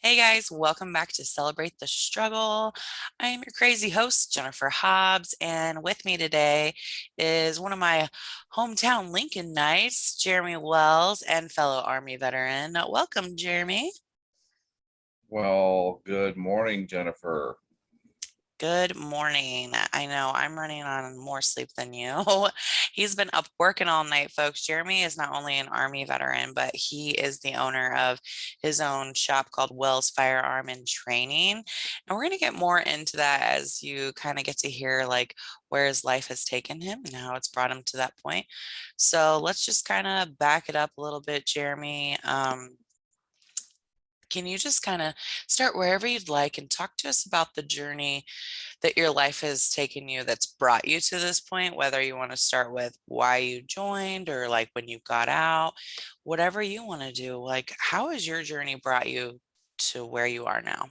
Hey guys, welcome back to Celebrate the Struggle. I am your crazy host, Jennifer Hobbs, and with me today is one of my hometown Lincoln Knights, Jeremy Wells, and fellow Army veteran. Welcome, Jeremy. Well, good morning, Jennifer. Good morning. I know I'm running on more sleep than you. He's been up working all night, folks. Jeremy is not only an Army veteran, but he is the owner of his own shop called Wells Firearm and Training. And we're going to get more into that as you kind of get to hear like where his life has taken him and how it's brought him to that point. So let's just kind of back it up a little bit, Jeremy. Can you just kind of start wherever you'd like and talk to us about the journey that your life has taken you that's brought you to this point, whether you want to start with why you joined or like when you got out, whatever you want to do. Like, how has your journey brought you to where you are now?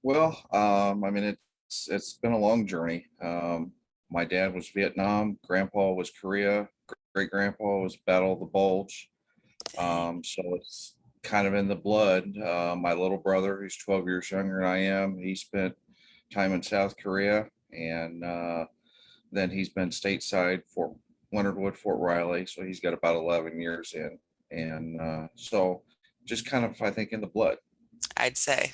It's been a long journey. My dad was Vietnam, grandpa was Korea, great grandpa was Battle of the Bulge. Dang. So it's kind of in the blood. My little brother, who's 12 years younger than I am, he spent time in South Korea, and then he's been stateside for Leonard Wood, Fort Riley. So he's got about 11 years in, and so just kind of, I think, in the blood. I'd say.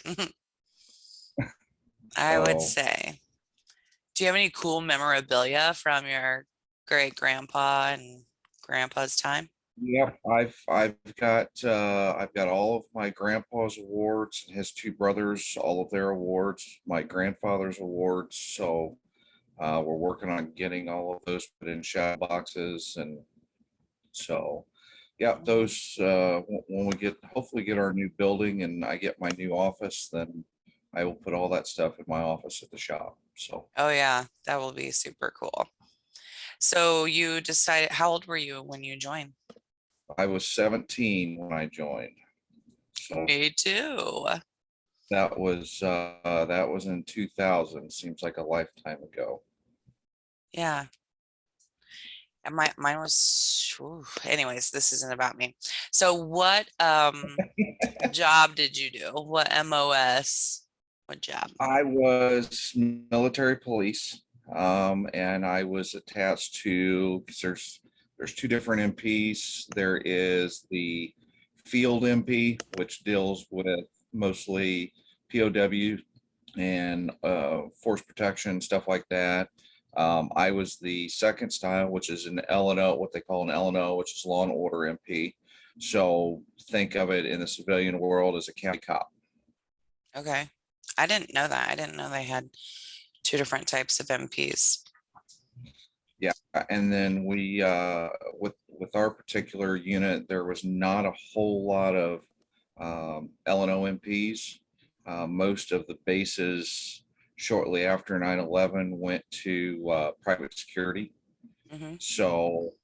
I would So say. Do you have any cool memorabilia from your great grandpa and grandpa's time? Yep, I've got all of my grandpa's awards and his two brothers, all of their awards, my grandfather's awards. So we're working on getting all of those put in shadow boxes, and so yeah, those when we get hopefully get our new building and I get my new office, then I will put all that stuff in my office at the shop. So Oh, yeah, that will be super cool. So you decided, how old were you when you joined? I was 17 when I joined. So Me too. that was in 2000. Seems like a lifetime ago. Yeah. And mine was anyways, this isn't about me. So what job did you do? What MOS? What job? I was military police, and I was attached to, because there's two different MPs. There is the field MP, which deals with mostly POW and force protection, stuff like that. I was the second style, which is an LNO, what they call an LNO, which is Law and Order MP. So think of it in the civilian world as a county cop. Okay. I didn't know that. I didn't know they had two different types of MPs. Yeah, and then with our particular unit, there was not a whole lot of L&O MPs. Most of the bases shortly after 9/11 went to private security. Hmm. So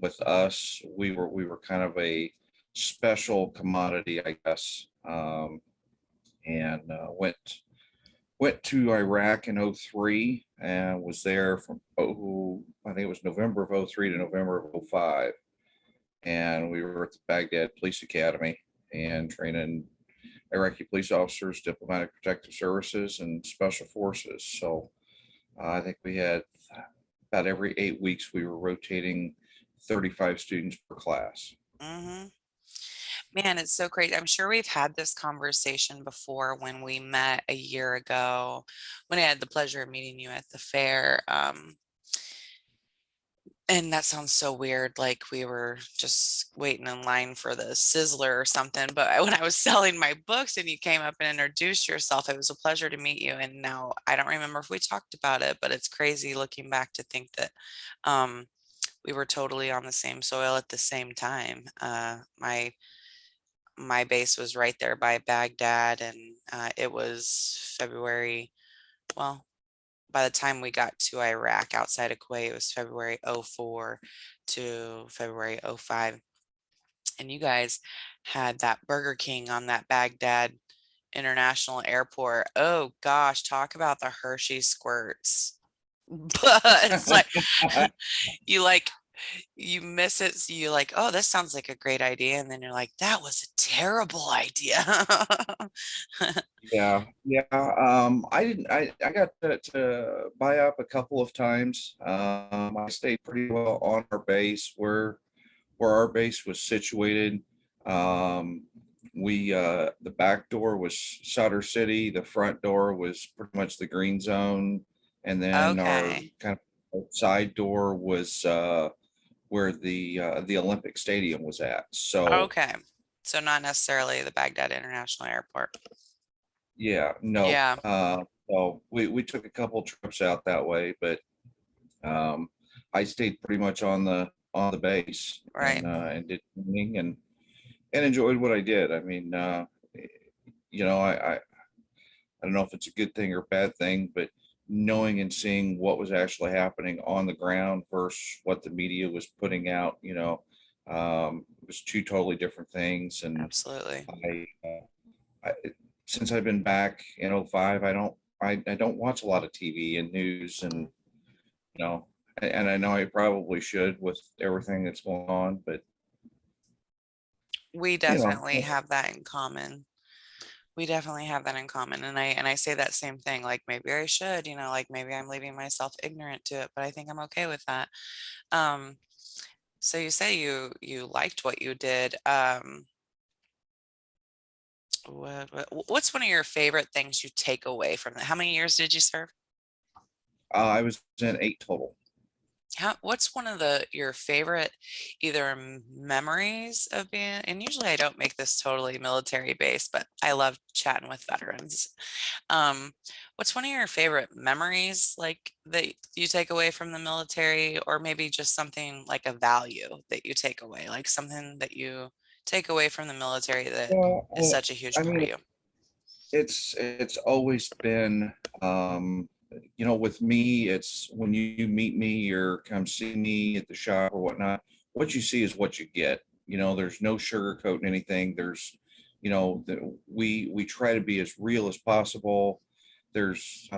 with us, we were kind of a special commodity, I guess, and went to Iraq in '03 and was there from I think it was November of '03 to November of '05. And we were at the Baghdad Police Academy and training Iraqi police officers, diplomatic protective services, and special forces. So I think we had about every 8 weeks we were rotating 35 students per class. Hmm. Man, it's so crazy. I'm sure we've had this conversation before when we met a year ago, when I had the pleasure of meeting you at the fair. And that sounds so weird, like we were just waiting in line for the Sizzler or something. But when I was selling my books and you came up and introduced yourself, it was a pleasure to meet you. And now I don't remember if we talked about it, but it's crazy looking back to think that um, we were totally on the same soil at the same time. My base was right there by Baghdad, and it was February. Well, by the time we got to Iraq outside of Kuwait, it was February '04 to February '05. And you guys had that Burger King on that Baghdad International Airport. Oh gosh, talk about the Hershey squirts. But it's like you like you miss it, so you're like, "Oh, this sounds like a great idea," and then you're like, "That was a terrible idea." Yeah, yeah. I got to buy up a couple of times. I stayed pretty well on our base where our base was situated. Um, the back door was Sutter City, the front door was pretty much the green zone, and then our Okay. kind of side door was where the Olympic Stadium was at. So Okay. So not necessarily the Baghdad International Airport. yeah, no. Yeah, So we took a couple trips out that way, but um, I stayed pretty much on the base right. and did training and enjoyed what I did. I mean, you know, I don't know if it's a good thing or bad thing, but knowing and seeing what was actually happening on the ground versus what the media was putting out, it was two totally different things. And Absolutely. I since I've been back in '05, I don't watch a lot of TV and news and, Mhm. you know, and I know I probably should with everything that's going on, but We you know, definitely have that in common. We definitely have that in common, and I say that same thing, like, maybe I should, like, maybe I'm leaving myself ignorant to it, but I think I'm okay with that. Um, so you say you liked what you did. What's one of your favorite things you take away from that? How many years did you serve? I was in 8 total. What's one of your favorite either memories of being, and usually I don't make this totally military based, but I love chatting with veterans. Um, what's one of your favorite memories like that you take away from the military, or maybe just something like a value that you take away, like something that you take away from the military that Well, is such a huge I part mean, of you? it's always been, with me, it's when you meet me or come see me at the shop or whatnot, what you see is what you get. There's no sugarcoating anything. We try to be as real as possible. There's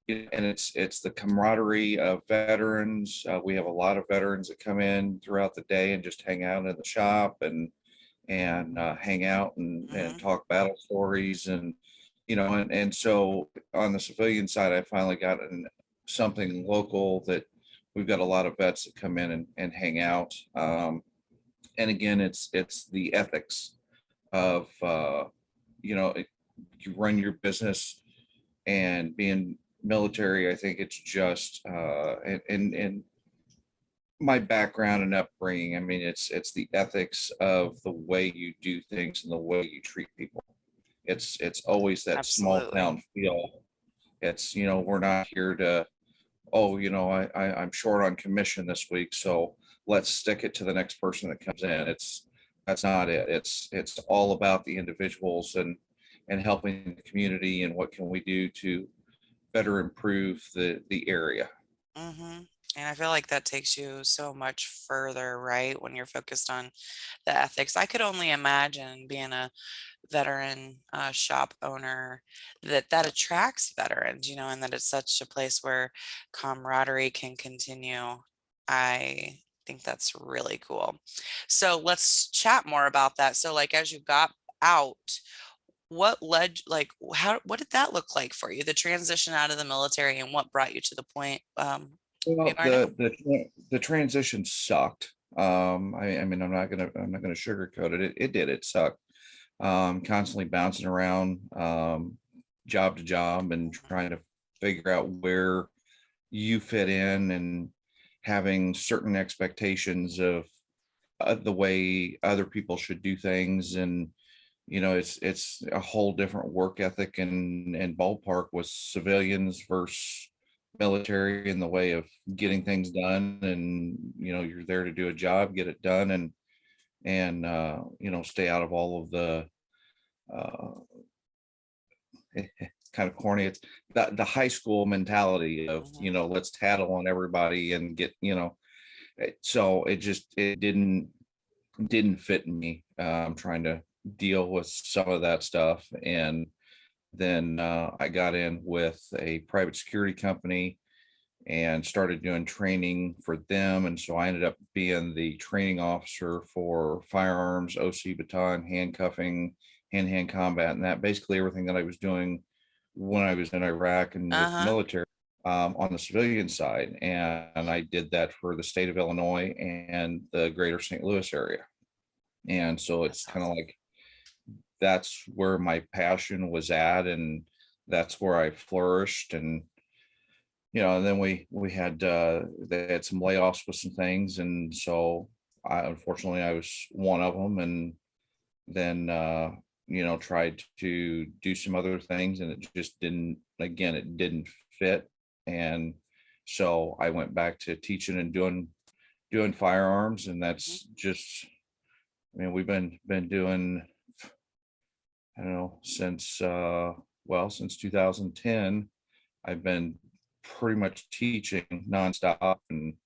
and it's the camaraderie of veterans. We have a lot of veterans that come in throughout the day and just hang out in the shop and hang out and Hmm. talk battle stories and so on the civilian side, I finally got something local that we've got a lot of vets that come in and hang out. And again, it's the ethics of you run your business and being military. I think it's just and my background and upbringing. I mean, it's the ethics of the way you do things and the way you treat people. It's always that small Absolutely. town feel. It's we're not here to, oh, I'm short on commission this week, so let's stick it to the next person that comes in. That's not it. It's all about the individuals and helping the community and what can we do to better improve the area. Hmm. And I feel like that takes you so much further, right? When you're focused on the ethics. I could only imagine being a veteran shop owner that attracts veterans, and that it's such a place where camaraderie can continue. I think that's really cool. So let's chat more about that. So, like, as you got out, what led, like, what did that look like for you? The transition out of the military and what brought you to the point you Well, are now? the transition sucked. I mean, I'm not gonna sugarcoat it. It did. It sucked. Constantly bouncing around, job to job and trying to figure out where you fit in and having certain expectations of the way other people should do things. And it's a whole different work ethic and ballpark with civilians versus military in the way of getting things done. And you're there to do a job, get it done, and stay out of all of the uh kind of corny. It's the high school mentality of, Mhm. let's tattle on everybody and get, so it didn't fit me. I'm trying to deal with some of that stuff. And then I got in with a private security company and started doing training for them. And so I ended up being the training officer for firearms, OC baton, handcuffing, hand-to-hand combat, and that basically everything that I was doing when I was in Iraq and with the Uh-huh. military, on the civilian side. And I did that for the state of Illinois and the greater St. Louis area. And so it's That's kind of awesome. like that's where my passion was at, and that's where I flourished. And and then we had they had some layoffs with some things, and so unfortunately I was one of them. And then tried to do some other things, and it just didn't, again, it didn't fit. And so I went back to teaching and doing firearms, and Mhm. that's just, I mean, we've been doing, I don't know, since since 2010. I've been pretty much teaching nonstop. And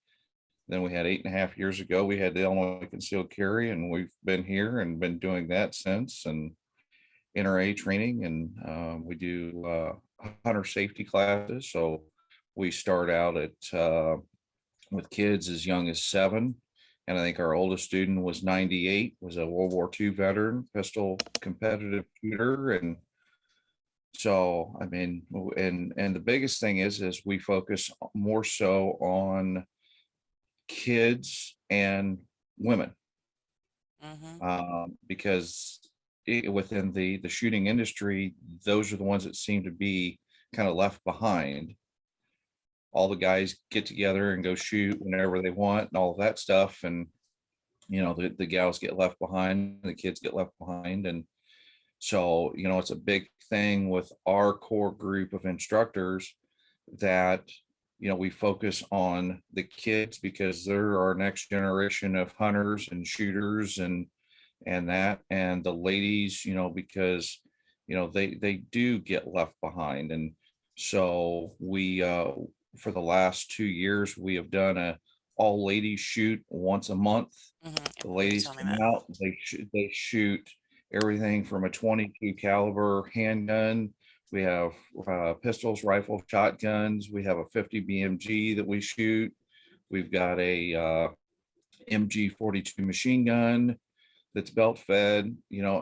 then we had 8.5 years ago, we had the Illinois concealed carry, and we've been here and been doing that since. And NRA training, and we do hunter safety classes. So we start out at with kids as young as 7. And I think our oldest student was 98, was a World War II veteran, pistol competitive shooter. And so, I mean, and the biggest thing is we focus more so on kids and women, Mhm. because within the shooting industry, those are the ones that seem to be kind of left behind. All the guys get together and go shoot whenever they want and all of that stuff. And the gals get left behind, the kids get left behind. And so, it's a big thing with our core group of instructors that, we focus on the kids because they're our next generation of hunters and shooters, and the ladies, because, they do get left behind. And so we, for the last 2 years, we have done a all ladies shoot once a month. Mhm. I The remember you ladies telling me come that. out, they shoot everything from a 22 caliber handgun. We have pistols, rifles, shotguns. We have a 50 BMG that we shoot. We've got a MG 42 machine gun that's belt fed.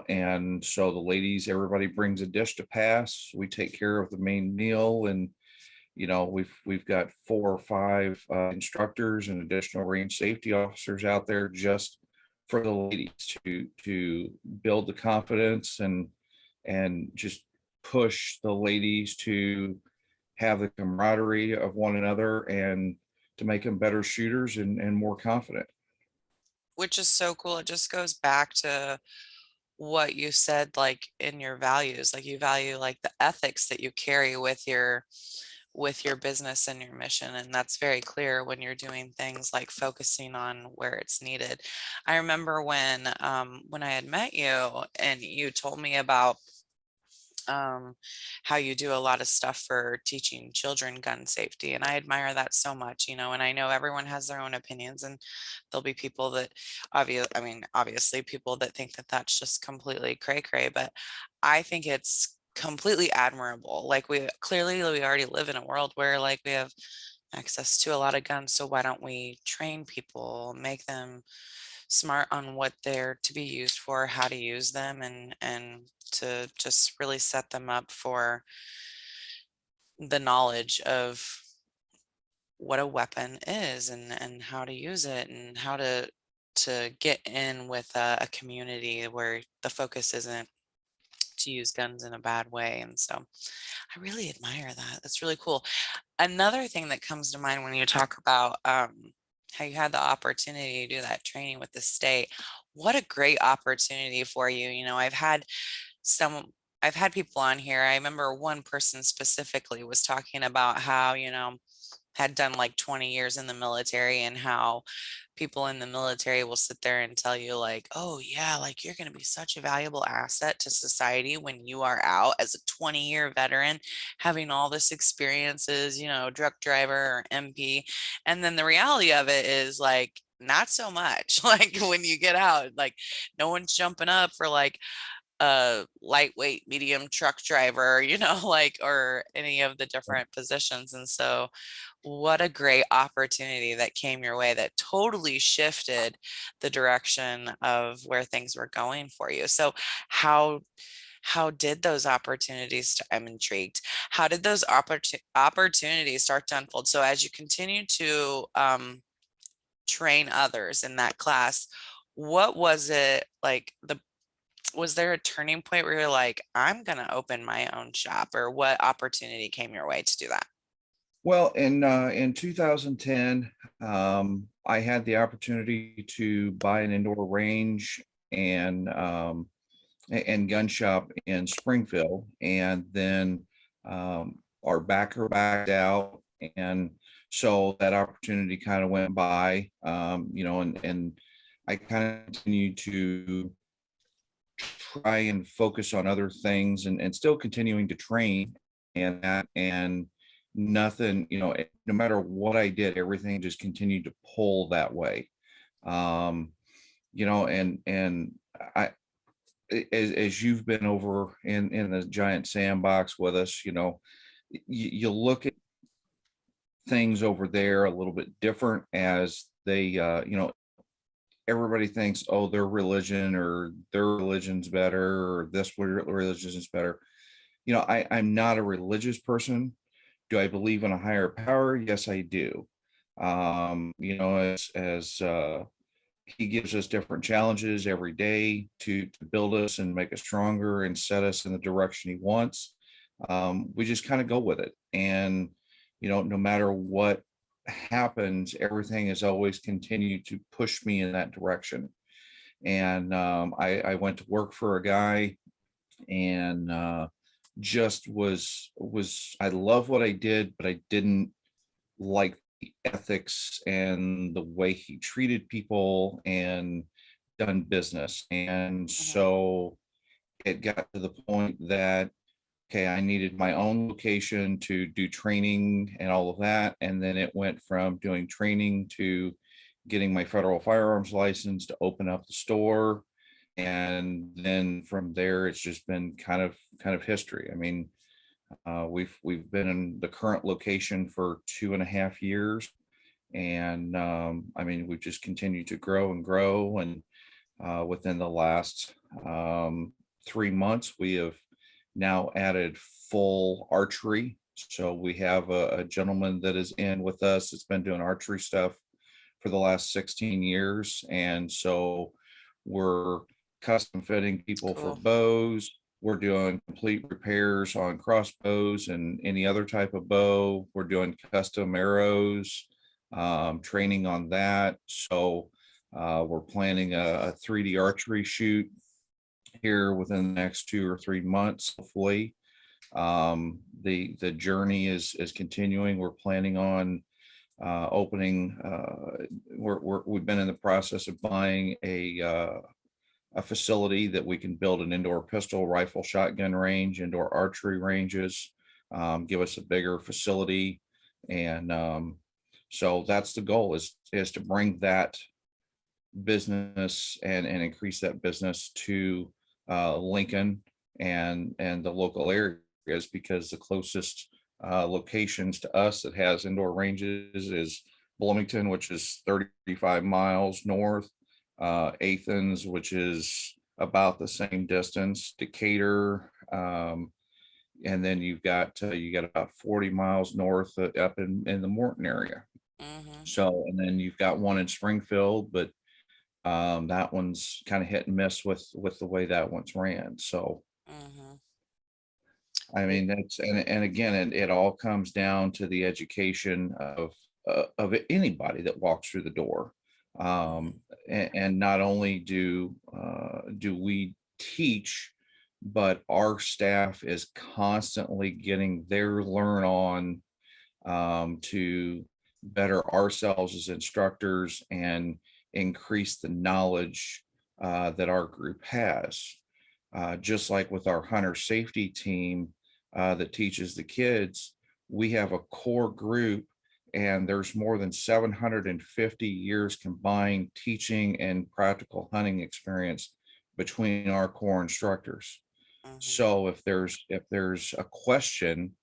And so the ladies, everybody brings a dish to pass. We take care of the main meal. And we've got 4 or 5 instructors and additional range safety officers out there just for the ladies to build the confidence, and just push the ladies to have the camaraderie of one another, and to make them better shooters and more confident. Which is so cool. It just goes back to what you said, like in your values, like you value like the ethics that you carry with your business and your mission. And that's very clear when you're doing things like focusing on where it's needed. I remember when I had met you and you told me about um, how you do a lot of stuff for teaching children gun safety. And I admire that so much, and I know everyone has their own opinions, and there'll be people that obviously people that think that that's just completely cray cray, but I think it's completely admirable. Like we already live in a world where like we have access to a lot of guns. So why don't we train people, make them smart on what they're to be used for, how to use them, and to just really set them up for the knowledge of what a weapon is and how to use it and how to get in with a community where the focus isn't to use guns in a bad way. And so I really admire that. That's really cool. Another thing that comes to mind when you talk about how you had the opportunity to do that training with the state, what a great opportunity for you. Some, I've had people on here. I remember one person specifically was talking about how, had done like 20 years in the military and how people in the military will sit there and tell you like, oh yeah, like you're going to be such a valuable asset to society when you are out as a 20-year veteran having all this experiences, truck driver or MP. And then the reality of it is like not so much. Like when you get out, like no one's jumping up for like a lightweight, medium truck driver, like, or any of the different positions. And so, what a great opportunity that came your way that totally shifted the direction of where things were going for you. So, how how did those opportunities I'm intrigued. How did those opportunities start to unfold? So as you continue to train others in that class, what was it like was there a turning point where you're like, I'm gonna open my own shop, or what opportunity came your way to do that? Well, in 2010, I had the opportunity to buy an indoor range and and gun shop in Springfield, and then our backer backed out, and so that opportunity kind of went by, and I kind of continued to try and focus on other things and still continuing to train and that and nothing, no matter what I did, everything just continued to pull that way. Um, and I as you've been over in the giant sandbox with us, you look at things over there a little bit different as they everybody thinks, oh, their religion or their religion's better or this religion is better. I'm not a religious person. Do I believe in a higher power? Yes, I do. As he gives us different challenges every day to build us and make us stronger and set us in the direction he wants. We just kind of go with it. And, no matter what happens, everything has always continued to push me in that direction. And I went to work for a guy and just was I love what I did, but I didn't like the ethics and the way he treated people and done business. And Hmm. so it got to the point that, okay, I needed my own location to do training and all of that. And then it went from doing training to getting my federal firearms license to open up the store. And then from there, it's just been kind of history. I mean, we've been in the current location for 2.5 years, and I mean we've just continued to grow and grow. And within the last 3 months, we have now added full archery. So we have a gentleman that is in with us that's been doing archery stuff for the last 16 years, and so we're custom fitting people for Cool. bows. We're doing complete repairs on crossbows and any other type of bow. We're doing custom arrows, training on that. So we're planning a 3D archery shoot here within the next 2 or 3 months, hopefully. The journey is continuing. We're planning on opening. We've been in the process of buying a facility that we can build an indoor pistol, rifle, shotgun range, indoor archery ranges, give us a bigger facility. And so that's the goal is to bring that business and increase that business to Lincoln and the local areas, because the closest locations to us that has indoor ranges is Bloomington, which is 35 miles north, Athens, which is about the same distance, Decatur, and then you got about 40 miles north up in the Morton area. Hmm. So, and then you've got one in Springfield, but that one's kind of hit and miss with the way that one's ran. So, Hmm. I mean, that's and again, it all comes down to the education of anybody that walks through the door. And not only do we teach, but our staff is constantly getting their learn on to better ourselves as instructors and increase the knowledge that our group has. Just like with our hunter safety team that teaches the kids, we have a core group, and there's more than 750 years combined teaching and practical hunting experience between our core instructors. Mhm. So if there's a question,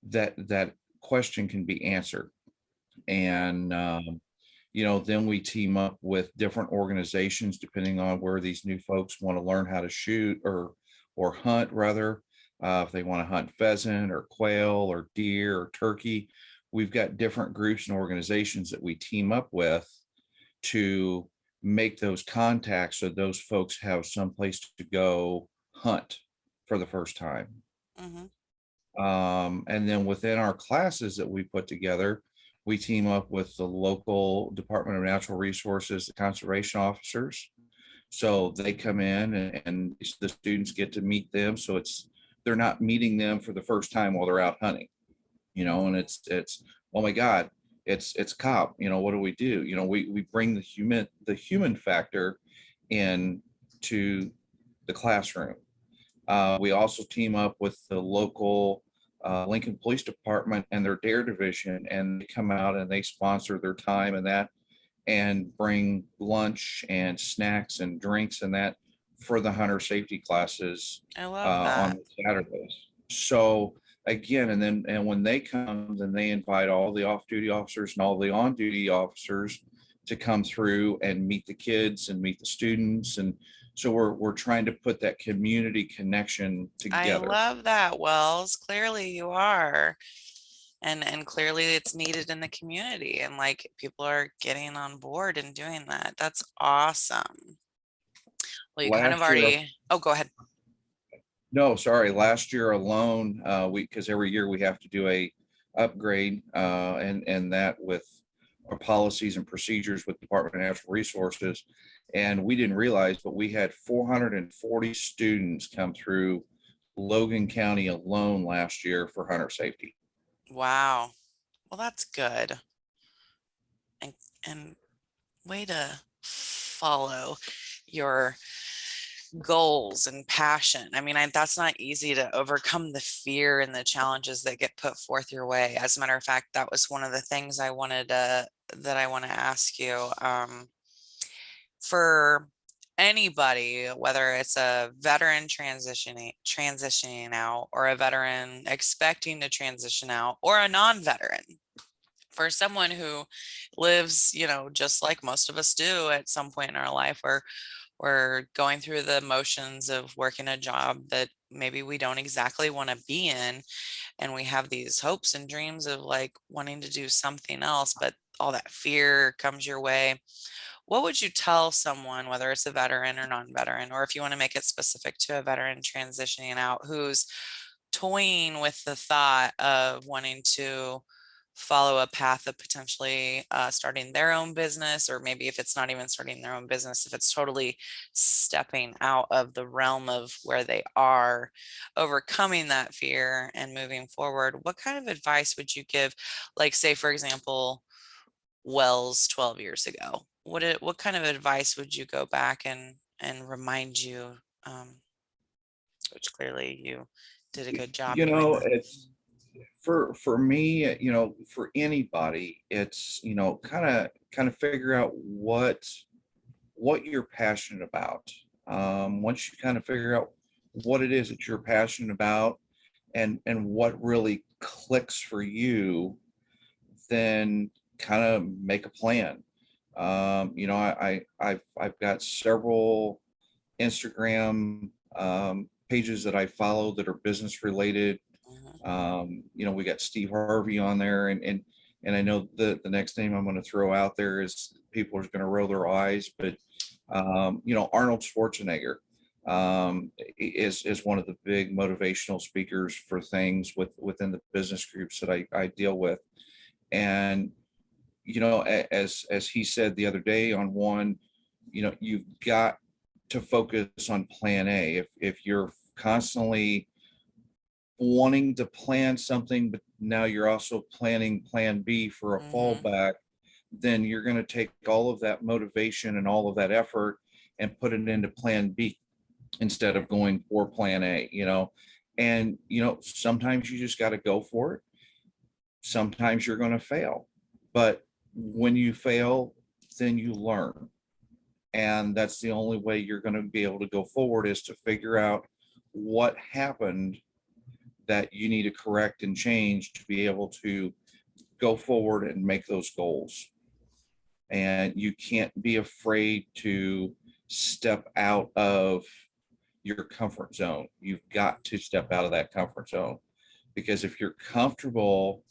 that question can be answered. And then we team up with different organizations depending on where these new folks want to learn how to shoot or hunt rather. If they want to hunt pheasant or quail or deer or turkey, we've got different groups and organizations that we team up with to make those contacts so those folks have some place to go hunt for the first time. Mhm. And then within our classes that we put together, we team up with the local Department of Natural Resources, the conservation officers. So they come in and the students get to meet them. So they're not meeting them for the first time while they're out hunting, and it's oh my God, it's cop, what do we do? We bring the human factor in to the classroom. We also team up with the local Lincoln Police Department and their DARE division, and they come out and they sponsor their time and that, and bring lunch and snacks and drinks and that for the hunter safety classes I love on that. the Saturdays. So again, and when they come, then they invite all the off-duty officers and all the on-duty officers to come through and meet the kids and meet the students. And so we're trying to put that community connection I together. love that, Wells. Clearly you are. And clearly it's needed in the community and like people are getting on board and doing that. That's awesome. Well, you kind of Last year, already, oh, go ahead. no, sorry, last year alone, because every year we have to do a upgrade, and that with our policies and procedures with Department of Natural Resources. And we didn't realize, but we had 440 students come through Logan County alone last year for hunter safety. Wow. Well, that's good. And and way to follow your goals and passion. I mean, that's not easy to overcome the fear and the challenges that get put forth your way. As a matter of fact, that was one of the things I wanted to that I want to ask you. For anybody, whether it's a veteran transitioning out or a veteran expecting to transition out or a non-veteran, for someone who lives, just like most of us do at some point in our life where we're going through the motions of working a job that maybe we don't exactly want to be in, and we have these hopes and dreams of like wanting to do something else, but all that fear comes your way. What would you tell someone, whether it's a veteran or non-veteran, or if you want to make it specific to a veteran transitioning out who's toying with the thought of wanting to follow a path of potentially starting their own business, or maybe if it's not even starting their own business, if it's totally stepping out of the realm of where they are, overcoming that fear and moving forward, what kind of advice would you give? Like, say, for example, Wells 12 years ago. What kind of advice would you go back and remind you, um, which clearly you did a good job doing that. It's for me, for anybody, it's, kind of figure out what you're passionate about. Once you kind of figure out what it is that you're passionate about and what really clicks for you, then kind of make a plan. I've got several Instagram pages that I follow that are business related. Mhm. We got Steve Harvey on there, and I know the next name I'm going to throw out there is people are going to roll their eyes, but Arnold Schwarzenegger is one of the big motivational speakers for things within the business groups that I deal with. And as he said the other day on one, you've got to focus on plan A. If you're constantly wanting to plan something, but now you're also planning plan B for a Mhm. fallback, then you're going to take all of that motivation and all of that effort and put it into plan B instead Right. of going for plan A. And sometimes you just got to go for it. Sometimes you're going to fail, but when you fail, then you learn. And that's the only way you're going to be able to go forward, is to figure out what happened that you need to correct and change to be able to go forward and make those goals. And you can't be afraid to step out of your comfort zone. You've got to step out of that comfort zone, because if you're comfortable,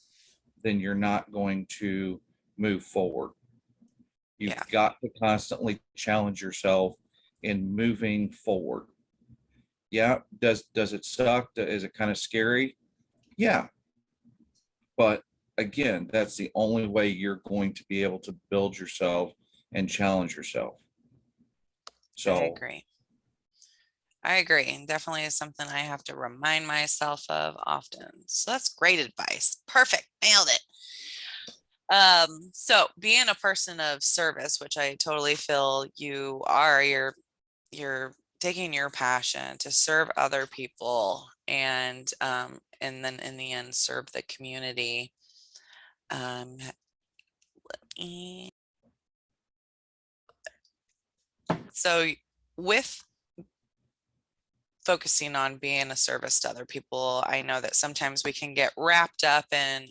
then you're not going to move forward. You've Yeah. got to constantly challenge yourself in moving forward. Yeah, does it suck? Is it kind of scary? Yeah, but again, that's the only way you're going to be able to build yourself and challenge yourself. I So, agree. I agree. And definitely is something I have to remind myself of often. So that's great advice. Perfect. Nailed it. So being a person of service, which I totally feel you are, you're taking your passion to serve other people and then in the end serve the community. Um, e- so with focusing on being a service to other people, I know that sometimes we can get wrapped up in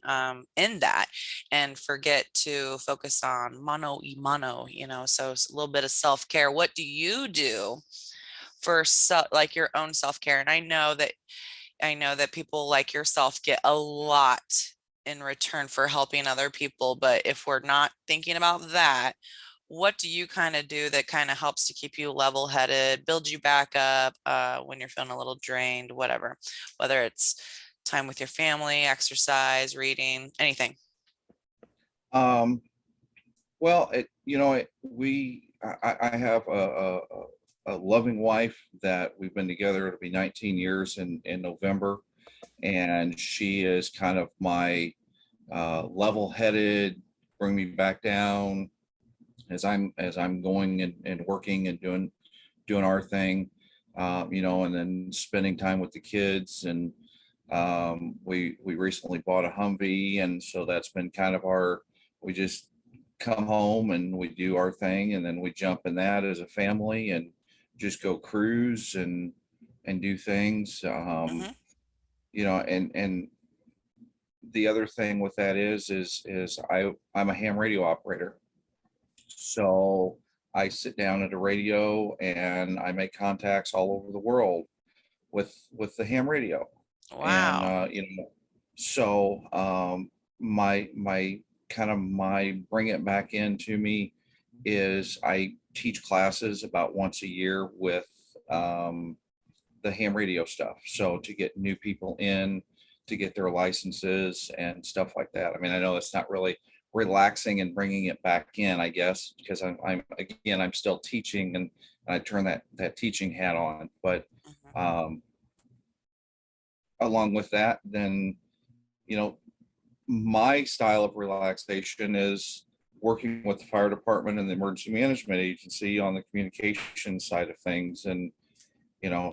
that and forget to focus on mano y mano, so it's a little bit of self-care. What do you do for like your own self-care? And I know that people like yourself get a lot in return for helping other people, but if we're not thinking about that, what do you kind of do that kind of helps to keep you level headed, build you back up when you're feeling a little drained, whatever, whether it's time with your family, exercise, reading, anything? um, well, I have a loving wife that we've been together. It'll be 19 years in November, and she is kind of my level-headed, bring me back down as I'm going and working and doing our thing, and then spending time with the kids. And we recently bought a Humvee, and so that's been kind of we just come home and we do our thing, and then we jump in that as a family and just go cruise and do things. Hmm. And the other thing with that is I'm a ham radio operator. So I sit down at a radio and I make contacts all over the world with the ham radio. And Wow. so my kind of my bring it back into me is I teach classes about once a year with um, the ham radio stuff. So to get new people in, to get their licenses and stuff like that. I mean, I know it's not really relaxing and bringing it back in, I guess, because I'm still teaching, and I turn that teaching hat on. But Hmm. um, along with that, then you know, my style of relaxation is working with the fire department and the emergency management agency on the communication side of things. And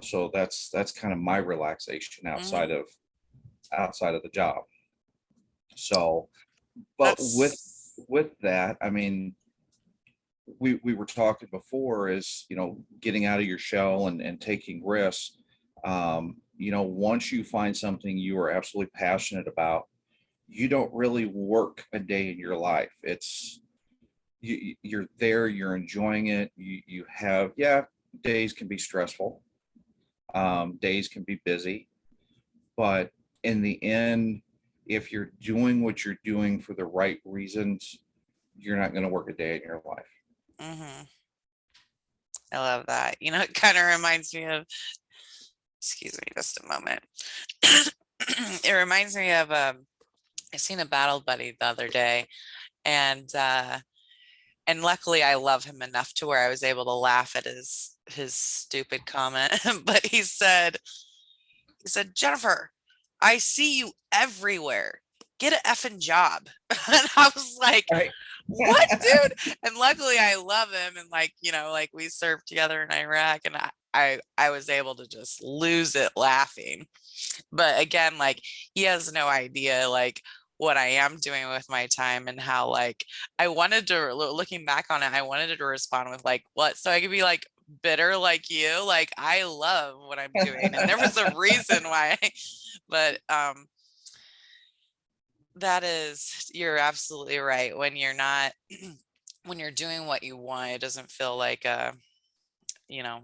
so that's kind of my relaxation Hmm. outside of the job. So, but That's with that, I mean, we were talking before, is getting out of your shell and taking risks. Once you find something you are absolutely passionate about, you don't really work a day in your life. You're there, you're enjoying it. You have, yeah, days can be stressful, days can be busy, but in the end, if you're doing what you're doing for the right reasons, you're not going to work a day in your life. hmm I love that. It kind of reminds me of, excuse me just a moment. It reminds me of I seen a battle buddy the other day, and luckily I love him enough to where I was able to laugh at his stupid comment. But he said, Jennifer, I see you everywhere. Get a effing job. And I was like, Right. what, dude? And luckily I love him, and like we served together in Iraq, and I was able to just lose it laughing. But again, like, he has no idea like what I am doing with my time and how like I wanted to looking back on it, I wanted to respond with like what so I could be like bitter like you. Like I love what I'm doing and there was a reason why. But that is you're absolutely right. When you're not when you're doing what you want, it doesn't feel like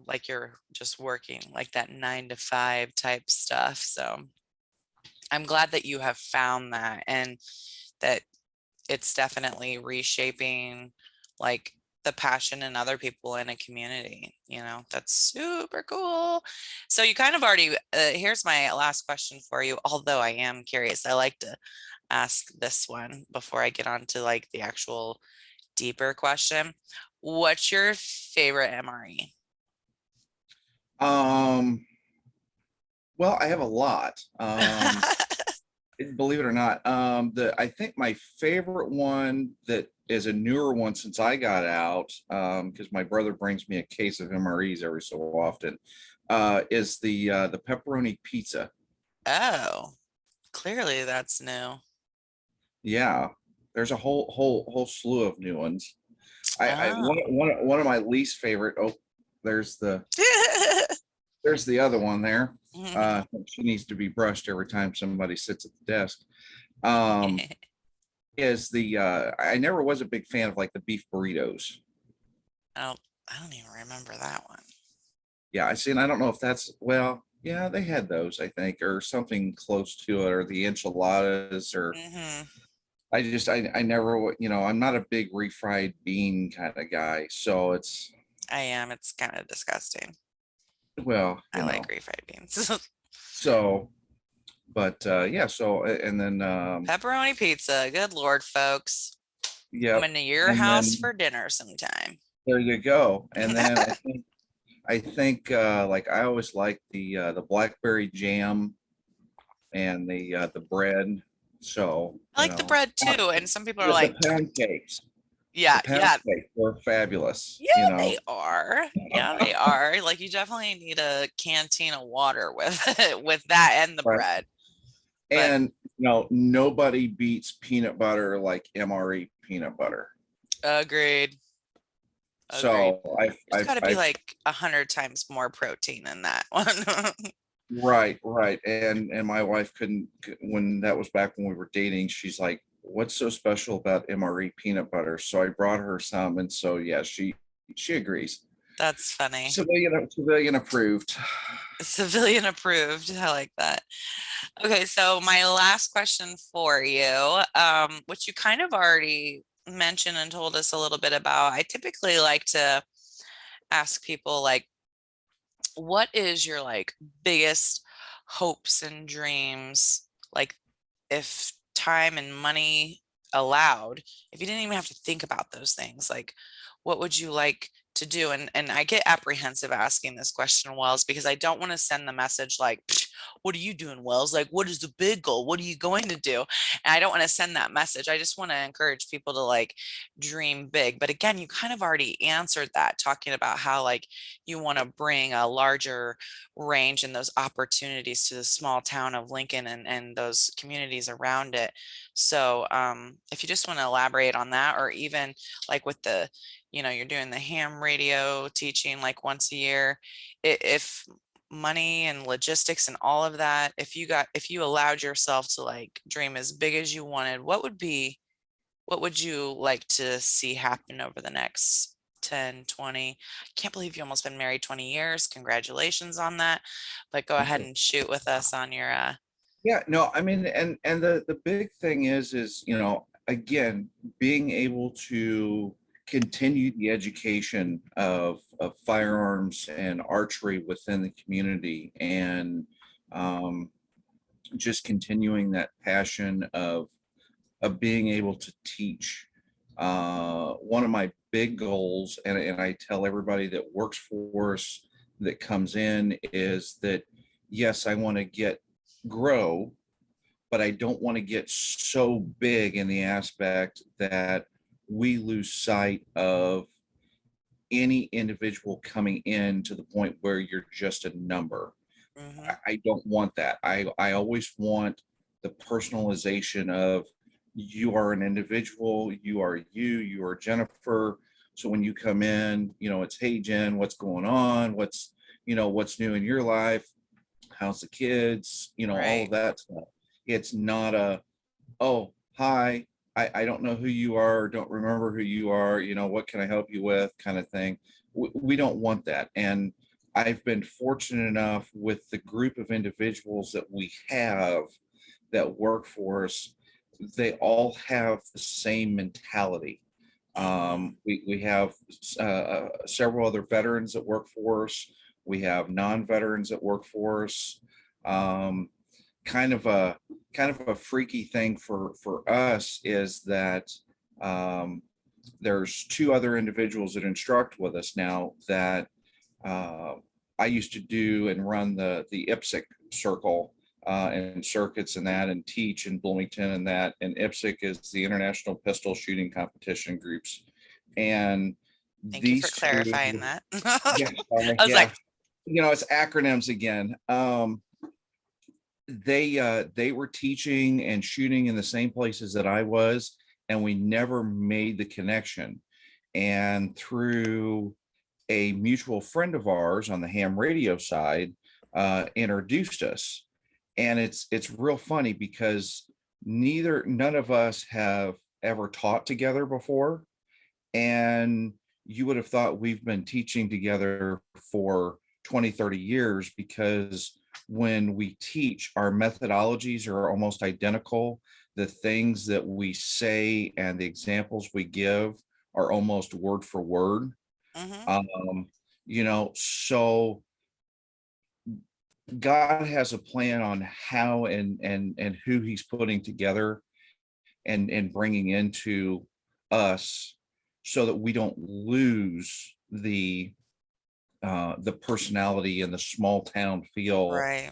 like you're just working like that 9 to 5 type stuff. So I'm glad that you have found that and that it's definitely reshaping like the passion in other people in a community. That's super cool. So you kind of already, here's my last question for you, although I am curious. I like to ask this one before I get on to like the actual deeper question. What's your favorite MRE? Um, well, I have a lot. Believe it or not, I think my favorite one that is a newer one since I got out, because my brother brings me a case of MREs every so often, is the pepperoni pizza. Oh, clearly that's new. Yeah, there's a whole slew of new ones. I Oh. one of my least favorite. Oh, there's the there's the other one there. She needs to be brushed every time somebody sits at the desk. Um, is the I never was a big fan of like the beef burritos. Oh, I don't even remember that one. Yeah, I see, and I don't know if that's well, yeah, they had those, I think, or something close to it, or the enchiladas, or Hmm. I never, I'm not a big refried bean kind of guy, so it's I am. It's kind of disgusting. well, I like refried beans. so, but yeah, so and then Pepperoni pizza. Good Lord, folks. yep, Coming to your and house then for dinner sometime. there you go, and then I think like I always like the blackberry jam and the bread. So, I like the bread too. And some people are the like, pound cakes, the yeah, pound yeah, cakes were fabulous, yeah, they are. Yeah, they are. Like you definitely need a canteen of water with it, with that and the right? bread. But And nobody beats peanut butter like MRE peanut butter. agreed. Agreed. So I've There's I've got to be I've like 100 times more protein in that one. right, and my wife couldn't when that was back when we were dating. She's like, "What's so special about MRE peanut butter?" So I brought her some, and so yeah, she agrees. That's funny. Civilian approved. Civilian approved. I like that. Okay, so my last question for you, which you kind of already mentioned and told us a little bit about. I typically like to ask people like, what is your like biggest hopes and dreams? Like if time and money allowed, if you didn't even have to think about those things, like what would you like to do? And I get apprehensive asking this question, Wells, because I don't want to send the message like, what are you doing, Wells? Like, what is the big goal? What are you going to do? And I don't want to send that message. I just want to encourage people to like dream big. But again, you kind of already answered that, talking about how like you want to bring a larger range and those opportunities to the small town of Lincoln and those communities around it. So if you just want to elaborate on that, or even like with the, you're doing the ham radio teaching like once a year, if money and logistics and all of that, if you allowed yourself to like dream as big as you wanted, what would you like to see happen over the next 10, 20? I can't believe you almost been married 20 years. Congratulations on that. But go ahead and shoot with us on your Yeah, no, I mean, and the big thing is again, being able to continue the education of firearms and archery within the community, and um, just continuing that passion of being able to teach. One of my big goals, and I tell everybody that works for us that comes in, is that yes, I want to grow, but I don't want to get so big in the aspect that we lose sight of any individual coming in to the point where you're just a number. hmm I don't want that. I always want the personalization of you are an individual, you are you are Jennifer. So when you come in, it's, hey Jen, what's going on? What's new in your life? How's the kids? All of Right. that stuff. It's not a, oh, hi, I don't know who you are, don't remember who you are, what can I help you with, kind of thing. We don't want that. And I've been fortunate enough with the group of individuals that we have that work for us, they all have the same mentality. Mm-hmm. We have several other veterans that work for us. We have non-veterans that work for us. Um, kind of a freaky thing for us is that um, there's two other individuals that instruct with us now that uh, I used to do and run the IPSC circle and circuits and that, and teach in Bloomington and that. And IPSC is the International Pistol Shooting Competition groups. And Thank you for these clarifying two, that. yeah, sorry, I was yeah, like, it's acronyms again. They were teaching and shooting in the same places that I was, and we never made the connection. And through a mutual friend of ours on the ham radio side, introduced us. And it's real funny because none of us have ever taught together before. And you would have thought we've been teaching together for 20, 30 years, because when we teach, our methodologies are almost identical. The things that we say and the examples we give are almost word for word. mm-hmm. Um, so God has a plan on how and who he's putting together and bringing into us, so that we don't lose the personality and the small town feel Right.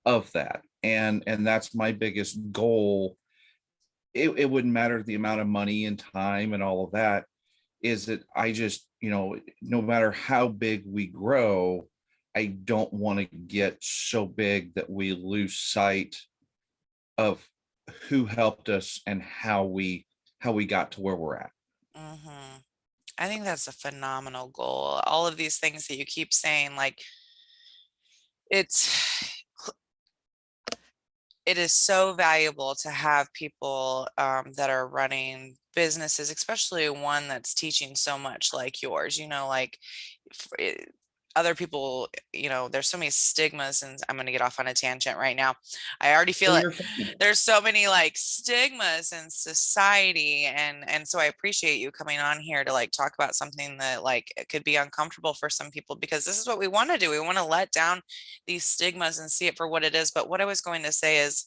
of that. And that's my biggest goal. It wouldn't matter the amount of money and time and all of that, is that I just, no matter how big we grow, I don't want to get so big that we lose sight of who helped us and how we got to where we're at. Mm-hmm. I think that's a phenomenal goal. All of these things that you keep saying, like it's it is so valuable to have people that are running businesses, especially one that's teaching so much like yours, like f- it- other people, there's so many stigmas, and I'm going to get off on a tangent right now. I already Oh, feel it. you're fine. There's so many like stigmas in society, and so I appreciate you coming on here to like talk about something that like it could be uncomfortable for some people, because this is what we want to do. We want to let down these stigmas and see it for what it is. But what I was going to say is,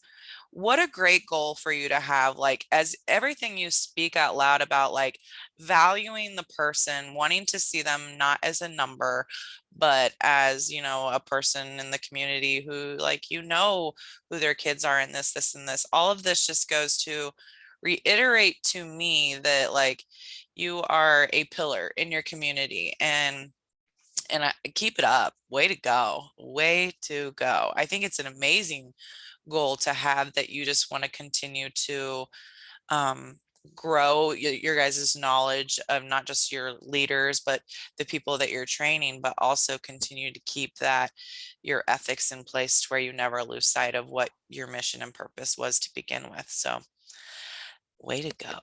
what a great goal for you to have, like, as everything you speak out loud about, like valuing the person, wanting to see them not as a number, but as, a person in the community who, like, who their kids are, in this and this. All of this just goes to reiterate to me that, like, you are a pillar in your community, and I keep it up. Way to go. Way to go. I think it's an amazing goal to have, that you just want to continue to um, grow your guys' knowledge of not just your leaders, but the people that you're training, but also continue to keep that your ethics in place to where you never lose sight of what your mission and purpose was to begin with. So, way to go.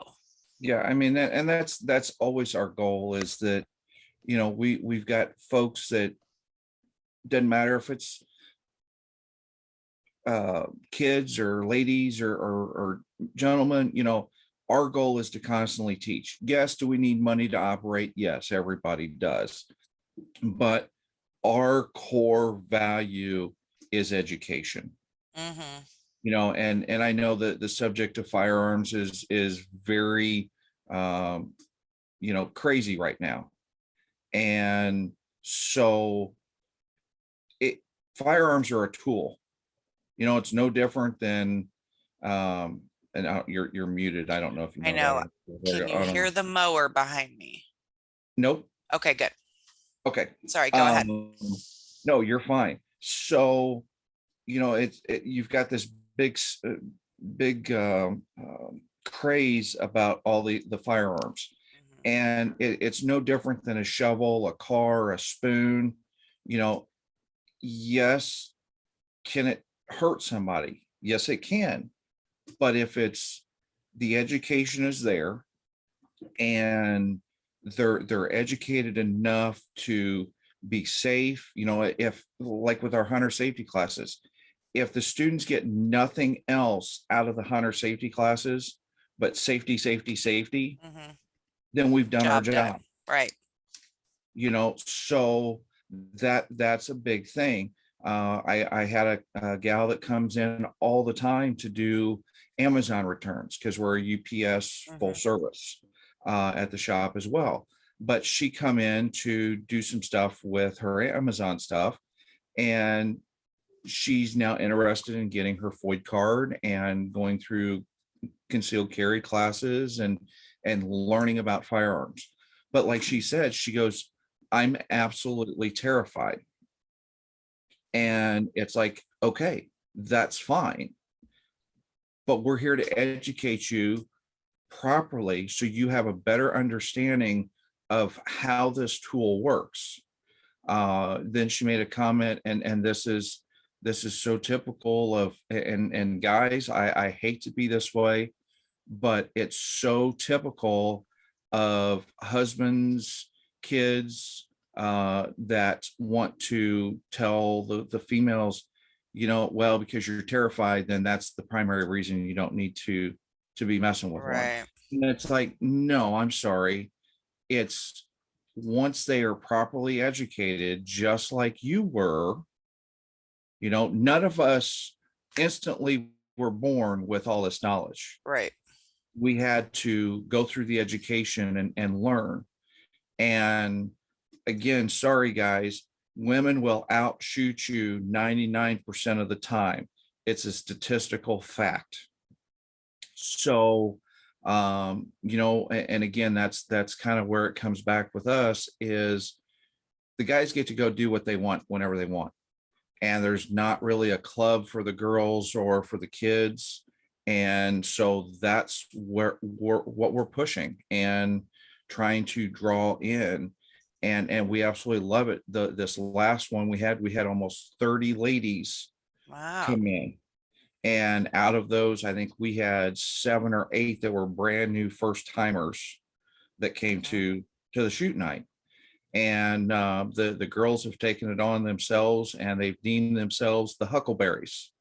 Yeah, I mean, and that's always our goal, is that, we've got folks that, doesn't matter if it's kids or ladies or gentlemen, our goal is to constantly teach. Yes, do we need money to operate? Yes, everybody does. But our core value is education. Mm-hmm. And I know that the subject of firearms is very um, crazy right now. And so it firearms are a tool. It's no different than and you're muted. I don't know if you I know that know. or Can you I don't hear know. the mower behind me? Nope. Okay, good. Okay. Sorry, go ahead. Um, no, you're fine. So, you've got this big craze about all the firearms. Mhm. And it's no different than a shovel, a car, a spoon. You know, yes, can it hurt somebody? Yes, it can. But if it's the education is there and they're educated enough to be safe, you know, if like with our hunter safety classes, if the students get nothing else out of the hunter safety classes but safety, safety, safety, Mhm. then we've done our Job job. done. Right. You know, so that's a big thing. I had a gal that comes in all the time to do Amazon returns because we're a UPS full Mhm. service at the shop as well. But she come in to do some stuff with her Amazon stuff, and she's now interested in getting her FOID card and going through concealed carry classes and learning about firearms. But like she said, she goes, I'm absolutely terrified. Mhm. And it's like, okay, that's fine. But we're here to educate you properly so you have a better understanding of how this tool works. Then she made a comment, and this is so typical of, and guys, I hate to be this way, but it's so typical of husbands, kids that want to tell the females, you know, well, because you're terrified, then that's the primary reason you don't need to be messing with one. Right. And it's like, no, I'm sorry. It's once they are properly educated, just like you were, you know, none of us instantly were born with all this knowledge. Right. We had to go through the education and learn. And again, sorry guys, women will outshoot you 99% of the time. It's a statistical fact. So, you know, and again, that's kind of where it comes back with us is the guys get to go do what they want whenever they want. And there's not really a club for the girls or for the kids. And so that's where what we're pushing and trying to draw in. And we absolutely love it. This last one we had almost 30 ladies Wow. come in. And out of those, I think we had 7 or 8 that were brand new first timers that came Mhm. to the shoot night. And the girls have taken it on themselves and they've deemed themselves the huckleberries.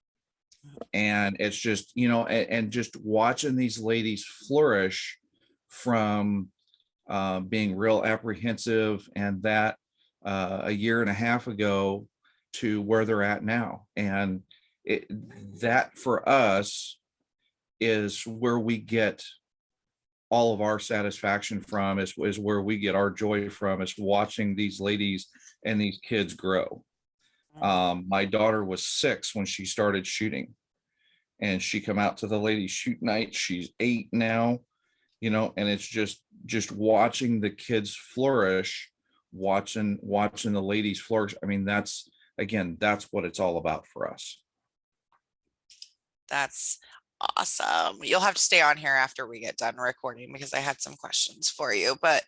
And it's just, you know, and just watching these ladies flourish from being real apprehensive and that a year and a half ago to where they're at now. And it, that for us is where we get all of our satisfaction from, is where we get our joy from, is watching these ladies and these kids grow. Mhm. My daughter was 6 when she started shooting, and she come out to the ladies shoot night. She's 8 now, you know, and it's just watching the kids flourish, watching the ladies flourish. I mean, that's again, that's what it's all about for us. That's awesome. You'll have to stay on here after we get done recording because I had some questions for you, but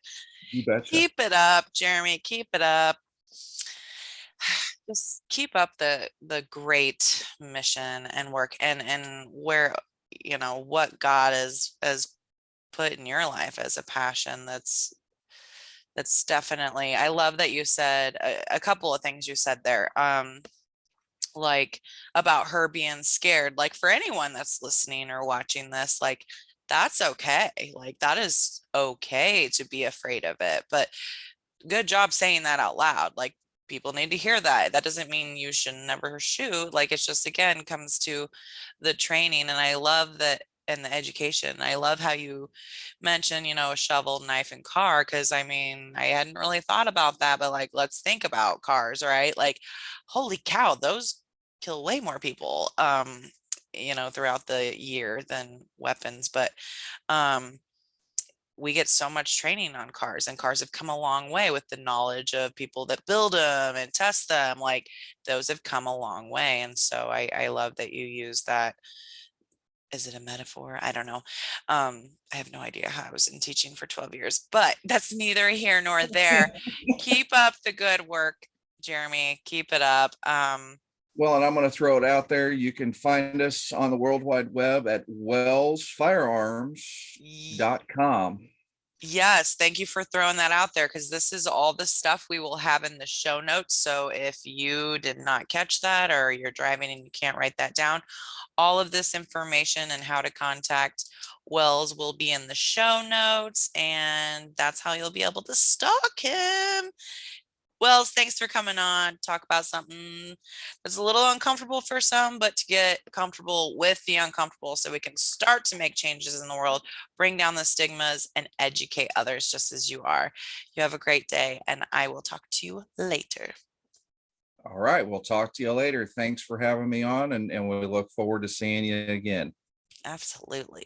You betcha. keep it up, Jeremy. Keep it up. Just keep up the great mission and work and where what God has put in your life as a passion. That's definitely. I love that you said a couple of things you said there. Like about her being scared, like for anyone that's listening or watching this, like that's okay, like that is okay to be afraid of it, but good job saying that out loud. Like people need to hear that. That doesn't mean you should never shoot. Like it's just again comes to the training. And I love that, and the education. I love how you mentioned, a shovel, knife, and car. Cause I mean, I hadn't really thought about that, but like let's think about cars, right? Like, holy cow, those kill way more people throughout the year than weapons. But um we get so much training on cars, and cars have come a long way with the knowledge of people that build them and test them. Like those have come a long way. And so I love that you use is it a metaphor? I don't know. I have no idea how I was in teaching for 12 years, but that's neither here nor there. Keep up the good work, Jeremy. Keep it up. Well, and I'm going to throw it out there. You can find us on the World Wide Web at wellsfirearms.com. Yes, thank you for throwing that out there because this is all the stuff we will have in the show notes. So if you did not catch that or you're driving and you can't write that down, all of this information and how to contact Wells will be in the show notes, and that's how you'll be able to stalk him. Wells, thanks for coming on. Talk about something that's a little uncomfortable for some, but to get comfortable with the uncomfortable so we can start to make changes in the world, bring down the stigmas, and educate others just as you are. You have a great day, and I will talk to you later. All right. We'll talk to you later. Thanks for having me on, and we look forward to seeing you again. Absolutely.